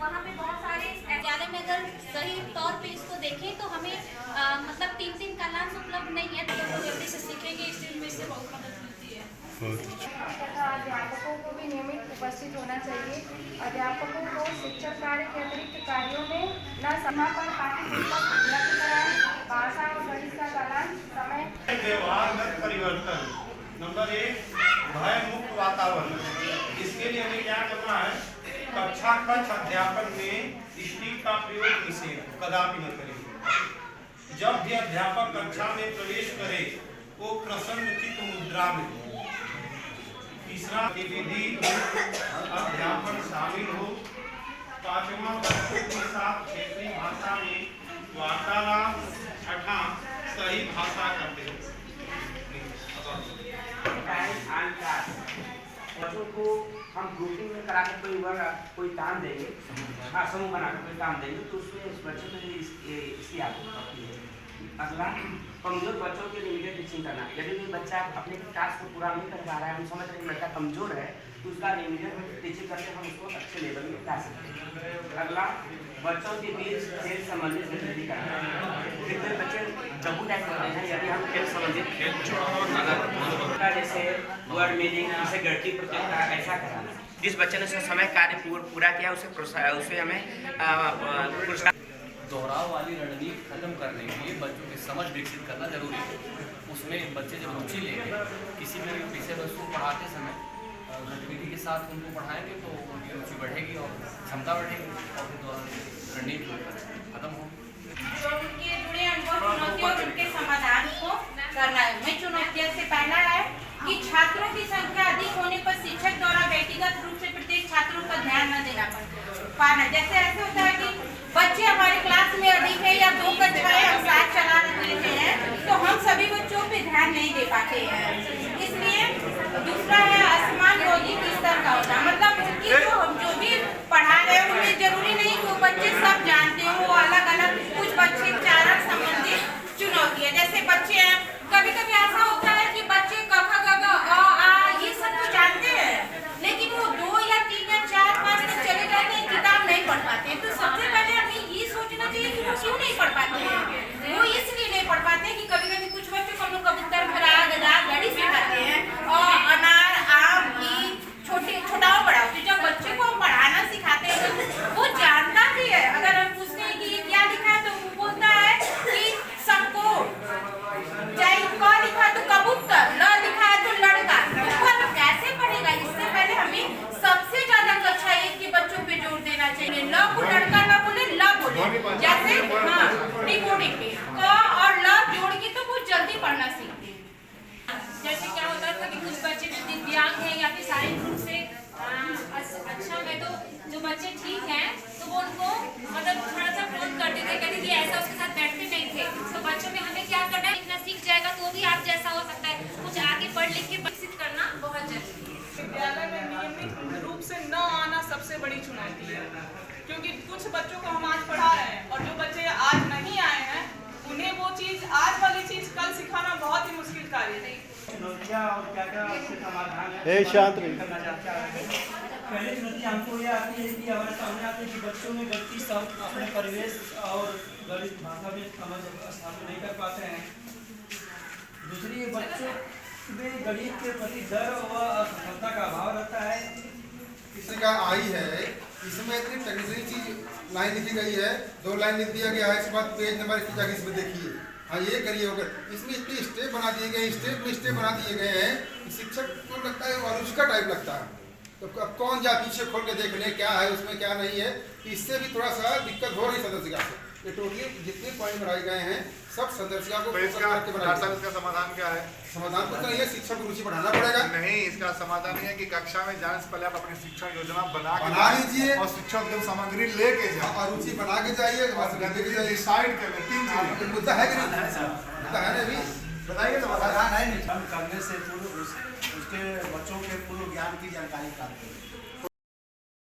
वहाँ पे बहुत सारे विद्यालय में अगर सही तौर पे इसको देखें तो हमें मतलब 3 कालांश उपलब्ध नहीं है, तो लोग जल्दी से सीखेंगे, इसमें इससे बहुत मदद मिलती है। तथा अध्यापकों को भी नियमित उपस्थित होना चाहिए। अध्यापकों को शिक्षक कार्य के अतिरिक्त कार्यों में न समय पर पाठ्य पुस्तक उपलब्ध कराएं, भाषा और गणित का कालांश समय। व्यवहारगत परिवर्तन। नंबर 1, भय मुक्त वातावरण। इसके लिए हमें क्या करना है? कक्षा कक्ष अध्यापन में स्टील का प्रयोग निषेध, कदापि न करें। जब भी अध्यापक कक्षा में प्रवेश करे वो प्रसन्नचित्त मुद्रा में हो। तीसरा, विधि अध्यापन शामिल हो। पांचवा, बच्चों के साथ क्षेत्रीय भाषा में वार्तालाप। छठा, सही भाषा करते हो। बच्चों को हम ग्रुपिंग में करा कर कोई काम देंगे, हाँ समूह बनाकर कोई काम देंगे तो उसमें इस बच्चे में इसकी आदत पड़ती है। अगला, कमजोर बच्चों के लिमिटेड टीचिंग करना। यदि कोई बच्चा अपने टास्क को पूरा नहीं कर पा रहा है, हम समझ रहे हैं लड़का कमजोर है, तो उसका लिमिटेड टीचिंग करके हम उसको अच्छे लेवल में ला सकते हैं। अगला, बच्चों के बीच खेल संबंधित गतिविधि करना। कितने बच्चे जबू टाइप करते हैं, यदि हम खेल संबंधित जैसे वर्ड मीनिंग, जैसे गणितीय प्रतियोगिता ऐसा कराना। जिस बच्चे ने समय कार्य पूरा किया उसे हमें पुरस्कार। दोहराव वाली रणनीति खत्म करने के लिए बच्चों की समझ विकसित करना जरूरी है। उसमें बच्चे जब रुचि लेंगे, किसी भी विषय वस्तु पढ़ाते समय गतिविधि के साथ उनको पढ़ाएंगे तो उनकी रुचि बढ़ेगी और क्षमता बढ़ेगी और फिर रणनीति खत्म होगी। जो उनके जुड़े अनुभव चुनौतियों और उनके समाधान को करना है। मैं चुनौतियों से पहला है कि छात्रों की संख्या अधिक होने पर शिक्षक द्वारा व्यक्तिगत रूप से प्रत्येक छात्रों पर ध्यान न देना पाना। जैसे ऐसे होता है कि बच्चे हमारे क्लास में अधिक है या 2 कक्षाएं हम साथ चला लेते हैं तो हम सभी बच्चों पे ध्यान नहीं दे पाते हैं। इसलिए दूसरा है असमान बौद्धिक स्तर का होता, मतलब कि जो भी पढ़ा रहे हैं उनमें जरूरी नहीं कि वो बच्चे सब जानते हो, वो अलग अलग कुछ बच्चे उच्चारण संबंधित चुनौती है। जैसे बच्चे हैं, कभी कभी ऐसा होता है कि बच्चे क ख ग घ अ आ ये सब तो जानते हैं, लेकिन वो 2 या 3 या 4 5 तक चले जाते हैं, किताब नहीं पढ़ पाते हैं। तो सबसे पहले हमें ये सोचना चाहिए कि वो क्यों नहीं पढ़ पाते हैं। वो इसलिए नहीं पढ़ पाते हैं कि कभी कभी कुछ बच्चों को हम लोग कबूतर, घड़ा, गधा, घड़ी सिखाते हैं और अनार, आम, ईंट, छोटा और बड़ा। तो जब बच्चे को हम पढ़ाना सिखाते हैं तो वो जानता भी है। अगर हम पूछते हैं कि ये क्या लिखा है तो वो बोलता है कि सबको, चाहे क लिखा है तो कबूतर, ल लिखा है तो लड़का। वो कैसे पढ़ेगा? इससे पहले हमें सबसे ज्यादा कक्षा 1 के बच्चों पे जोर देना चाहिए। ल को लड़का न बोले, ल बोले। जैसे हाँ डिकोडिंग पे क और ल जोड़ के तो वो जल्दी पढ़ना सीखते हैं। जैसे क्या होता था कि कुछ बच्चे जो दिव्यांग हैं या फिर शारीरिक रूप से अक्षम है, तो जो बच्चे ठीक हैं तो वो उनको मतलब थोड़ा सा फोन करते थे, कहते थे ऐसा उसके साथ बैठते नहीं थे। तो बच्चों में हमें क्या करना है, इतना सीख जाएगा तो वो भी आप जैसा हो सकता है। कुछ आगे पढ़ लिख के विकसित करना बहुत जरूरी है। विद्यालय में नियमित रूप से न आना सबसे बड़ी चुनौती है, क्योंकि कुछ बच्चों को हम आज पढ़ा रहे हैं और जो बच्चे आज नहीं आए हैं उन्हें वो चीज, आज वाली चीज कल सिखाना बहुत ही मुश्किल कार्य है। और क्या समाधान करना चाहते हैं। पहले चुनौती हमको ये आती है कि हमारे सामने आती है कि बच्चों में व्यक्ति सब अपने परिवेश और गणित भाषा में समझ स्थापित नहीं कर पाते हैं। दूसरी, बच्चों में गणित के प्रति डर व असफलता का अभाव रहता है। किसी का आई है, इसमें इतनी टेक्निकली चीज लाइन लिखी गई है, 2 लाइन लिख दिया गया है, इसके बाद पेज नंबर की जगह इसमें देखिए, हाँ ये करिए होगा। इसमें इतनी स्टेप बना दिए गए, स्टेप बना दिए गए हैं कि शिक्षक को लगता है और उसका टाइप लगता है। तो अब कौन जा पीछे खोल के देख ले क्या है उसमें क्या नहीं है। इससे भी थोड़ा सा दिक्कत हो रही संदर्शिका से। ये टोटली जितने पॉइंट बनाए गए हैं सब संदर्शिका को इसका समाधान क्या है? समाधान तो नहीं है, शिक्षक को रुचि बढ़ाना पड़ेगा। नहीं, इसका समाधान है कि कक्षा में जाने से पहले आप अपनी शिक्षा योजना बना लीजिए और शिक्षक जब सामग्री लेके जाए और रुचि बना के जाइए, डिसाइड कर ले 3 चीजें। मुद्दा है कि नहीं? मुद्दा है ना अभी, बताइए तो समाधान है। करने से पूर्व उसके बच्चों के पूर्व ज्ञान की जानकारी प्राप्त करें।